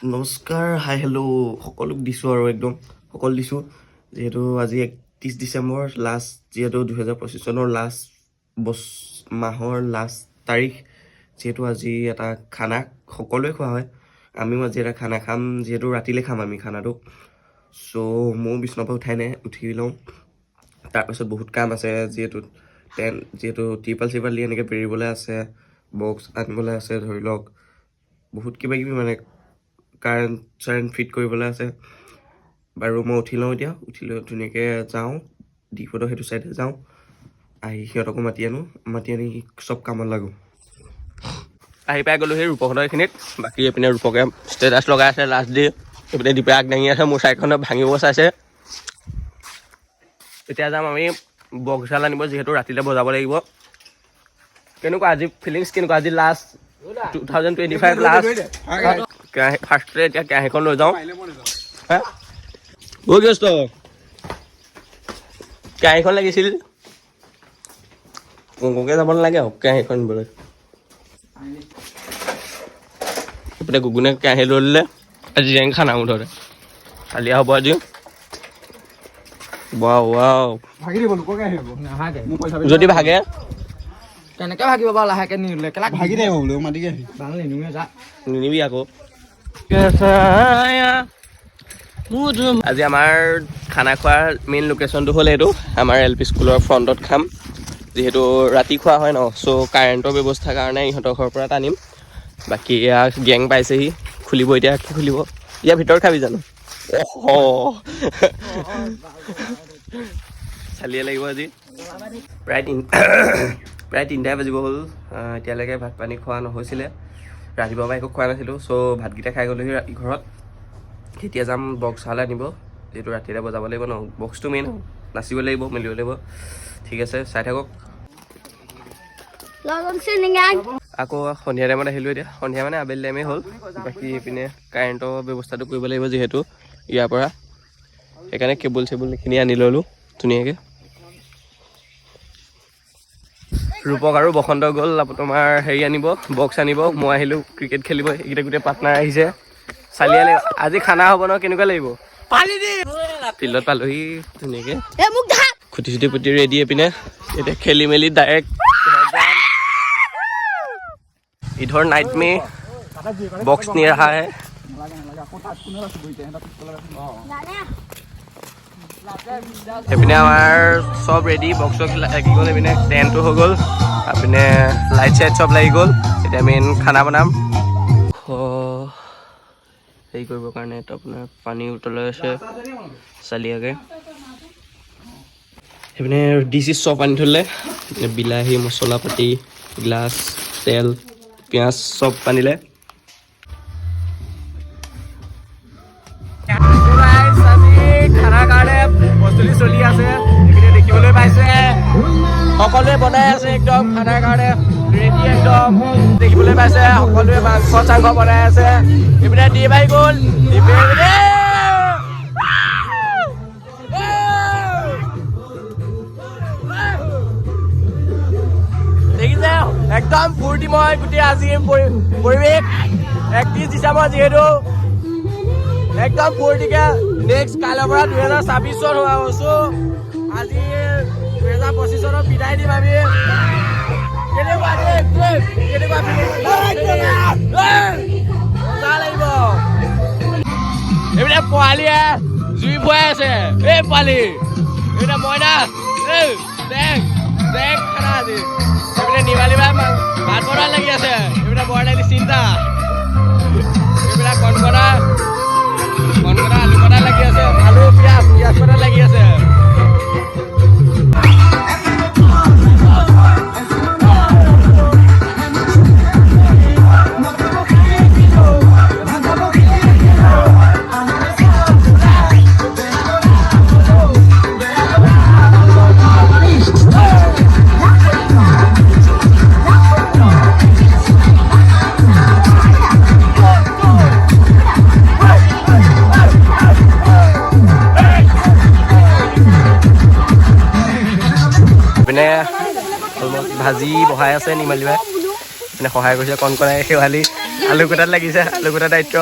নমস্কাৰ, hi hello' সকলোক দিছোঁ আৰু একদম সকলো দিছোঁ। যিহেতু আজি 31 ডিচেম্বৰ লাষ্ট, যিহেতু 2025 চনৰ লাষ্ট মাহৰ লাষ্ট তাৰিখ, যিহেতু আজি এটা খানা সকলোৱে খোৱা হয়। আমিও আজি এটা খানা খাম, যিহেতু ৰাতিলৈ খাম আমি খানাটো। চ' ময়ো বিচনাৰ পৰা উঠি লওঁ। তাৰপিছত বহুত কাম আছে, যিহেতু টিপাল দি এনেকৈ পেৰিবলৈ আছে, বক্স আনিবলৈ আছে, ধৰি লওক বহুত কিবা কিবি মানে কাৰেণ্ট ফিট কৰিবলৈ আছে। বাৰু মই উঠি লওঁ, এতিয়া উঠি লৈ ধুনীয়াকৈ যাওঁ ডিপোতৰ সেইটো চাইডে যাওঁ, আহি সিহঁতকো মাতি আনি চব কামত লাগোঁ। আহি পাই গ'লোঁ সেই ৰূপকহঁতৰ এইখিনিত। বাকী এইপিনে ৰূপকে ষ্টেটাছ লগাই আছে লাষ্ট ডে, এইপিনে দীপে আগ দাঙি আছে, মোৰ চাইকেলখন ভাঙিব চাইছে। এতিয়া যাম আমি বক্সডাল আনিব, যিহেতু ৰাতিলৈ বজাব লাগিব। কেনেকুৱা আজি ফিলিংছ কেনেকুৱা? আজি লাষ্ট 2025 লাষ্ট ফাৰ্ষ্টতে এতিয়া কেৰাহীখন লৈ যাওঁ। বহুত ব্যস্ত কেৰাহীখন লাগিছিল, কংকংকৈ যাব নালাগে আৰু কেৰাহীখন নিবলৈ। এইপিনে গুগুনে কেৰাহী লৈ ল'লে, আজি জেং খানা মুঠতে কালিয়া হ'ব আজি। যদি ভাগে কেনেকে ভাগিব বাৰু? লাহেকে নিলে ভাগি দে বোলো মাতি নিনিবি আকৌ। আজি আমাৰ খানা খোৱাৰ মেইন লোকেশ্যনটো হ'ল এইটো, আমাৰ LP স্কুলৰ ফ্ৰণ্টত খাম। যিহেতু ৰাতি খোৱা হয় ন, চ' কাৰেণ্টৰ ব্যৱস্থাৰ কাৰণে ইহঁতৰ ঘৰৰ পৰা টানিম। বাকী এয়া গেং পাইছেহি, খুলিব এতিয়া। কি খুলিব? ইয়াৰ ভিতৰত খাবি জানো? চালিয়ে লাগিব আজি। প্ৰায় 3টাই বাজিব হ'ল। এতিয়ালৈকে ভাত পানী খোৱা নহৈছিলে, ৰাতিপুৱাৰ পৰা একো খোৱা নাছিলোঁ। চ' ভাতকেইটা খাই গ'লোহি ঘৰত। এতিয়া যাম বক্স হালে আনিব, যিহেতু ৰাতিলৈ বজাব লাগিব ন, বক্সটো মেইন, নাচিব লাগিব, মেলিব লাগিব। ঠিক আছে, চাই থাকক। আকৌ সন্ধিয়া টাইমত আহিলোঁ। এতিয়া সন্ধিয়া মানে আবেলি টাইমেই হ'ল। বাকী এইপিনে কাৰেণ্টৰ ব্যৱস্থাটো কৰিব লাগিব, যিহেতু ইয়াৰ পৰা, সেইকাৰণে কেবুল এইখিনি আনি ল'লোঁ ধুনীয়াকৈ। ৰূপক আৰু বসন্ত গ'ল তোমাৰ হেৰি আনিব, বক্স আনিব। মই আহিলোঁ ক্ৰিকেট খেলিব, এইকেইটা গোটেই পাৰ্টনাৰ আহিছে। চালিয়া লাগিব আজি, খানা হ'ব ন? কেনেকুৱা লাগিব? ফিল্ডত পালোহি ধুনীয়াকৈ, খুটি চুটি পুটি ৰেডি। এইপিনে এতিয়া খেলি মেলি ডাইৰেক্ট इधर नाइट में बॉक्स नहीं रहा है। এইপিনে আমাৰ চব ৰেডি, বক্স লাগি গ'ল। এইপিনে টেণ্টটো হৈ গ'ল, এইপিনে লাইট চাইট চব লাগি গ'ল। এতিয়া মেইন খানা বনাম। হেৰি কৰিবৰ কাৰণে এইটো আপোনাৰ পানী উতলাই আছে চালিয়াকৈ। সেইপিনে ডিচ চব আনি থ'লে, বিলাহী, মছলা পাতি, গ্লাছ, তেল, পিঁয়াজ চব আনিলে। খানাৰ কাৰণে প্ৰস্তুতি চলি আছে, এইপিনে দেখিবলৈ পাইছে সকলোৱে বনাই আছে একদম খানাৰ কাৰণে ৰেডি, একদম দেখিবলৈ পাইছে সকলোৱে মাংস চাংস বনাই আছে। এইপিনে দীপ আহি গ'ল, দেখিছে একদম ফূৰ্তিময় গোটেই আজিৰ পৰিৱেশ। 31 ডিচেম্বৰ যিহেতু একদম ফূৰ্তিকে নেক্সট কাইলৈৰ পৰা 2026 চন হোৱা হৈছোঁ। আজি 2025 চনত বিদায় দিম আমি। কেনেকুৱা মজা লাগিব। এইপিনে পোৱালীয়ে জুই ফুৱাই আছে। এই পোৱালী এইপিনে মইনা, এই জেং খানা আজি। এইপিনে নিমালি বাই ভাত বনাই লাগি আছে। এইপিনে বৰদালি চিন্তা, এইবিলাক কণকণা আলু কটা লাগি আছে, আলু পিঁয়াজ কটা লাগি আছে। ভাজি বহাই আছে নিমালি বাই, মানে সহায় কৰিছে কণকণাই। শেৱালি আলু কটাত লাগিছে, আলু কটা দায়িত্ব।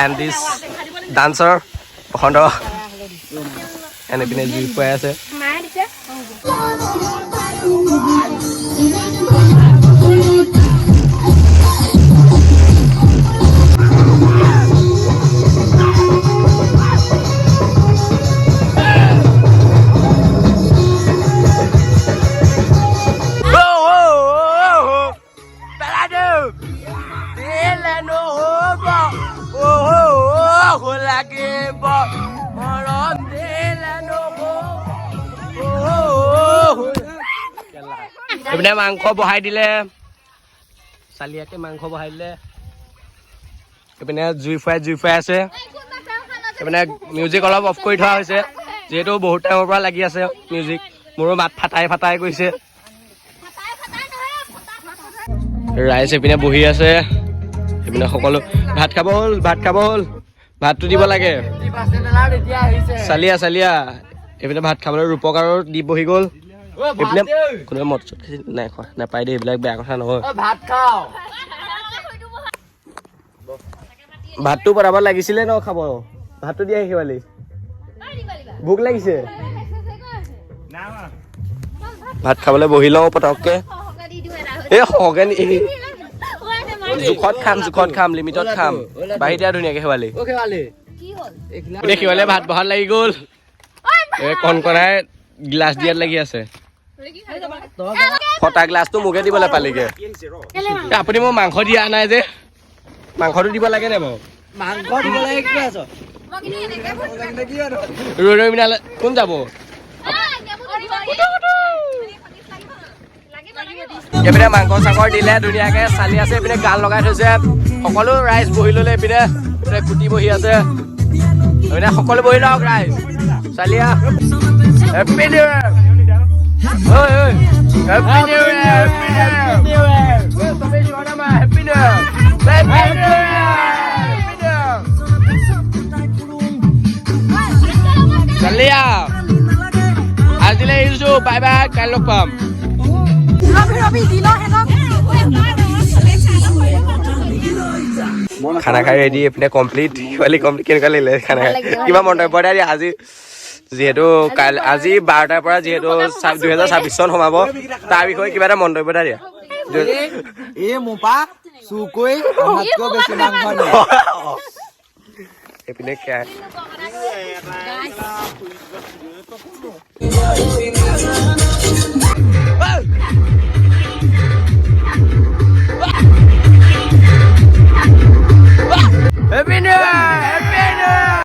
and this dancer বসন্ত এনে পিনে জুই ফুৱাই আছে এইপিনে মাংস বহাই দিলে চালিয়াকে মাংস বহাই দিলে এইপিনে জুই ফুৱাই আছে এইপিনে মিউজিক অলপ অফ কৰি থোৱা হৈছে যিহেতু বহুত টাইমৰ পৰা লাগি আছে মিউজিক মোৰো মাত ফাটাই গৈছে ৰাইজ এইপিনে বহি আছে এইপিনে সকলো ভাত খাব হ'ল ভাতটো দিব লাগে চালিয়া এইপিনে ভাত খাবলৈ ৰূপক আৰু দি বহি গ'ল এইপিনে কোনোবাই মদ চদ খাইছে নাই খোৱা নাপায় দেই এইবিলাক বেয়া কথা নহয় ভাতটো বনাব লাগিছিলে ন খাব ভাতটো দি আহি ছোৱালী ভোক লাগিছে ভাত খাবলৈ বহি লওঁ পটককে এই সহকে জোখত খাম লিমিটত খাম বাঢ়ি দিয়া ধুনীয়াকে শেৱালি শেৱালিয়ে ভাত বহাত লাগি গ'ল কণকণাই গ্লাছ দিয়াত লাগি আছে ফটা গ্লাছটো মোকে দিবলৈ পালিগে আপুনি মোক মাংস দিয়া নাই যে মাংসটো দিব লাগে নে বাৰু ৰৈ মিনালে কোন যাব এইপিনে মাংস চাংস দিলে ধুনীয়াকে চালি আছে এইপিনে গান লগাই থৈছে সকলো ৰাইজ বহি ল'লে এইপিনে কুটি বহি আছে এইপিনে সকলো বহি লওক ৰাইজ চালিয়া happy new year happy new year happy new চালিয়া আজিলৈ এৰিছো বাই বাই কাইলৈ লগ পাম খানা খাই ৰেডি এইপিনে কমপ্লিট কেনেকুৱা লাগিলে খানা খাই কিবা মন্তব্য দিয়া আজি যিহেতু আজি 12টাৰ পৰা যিহেতু 2026 চন সোমাব তাৰ বিষয়ে কিবা এটা মন্তব্য এটা দিয়া এইপিনে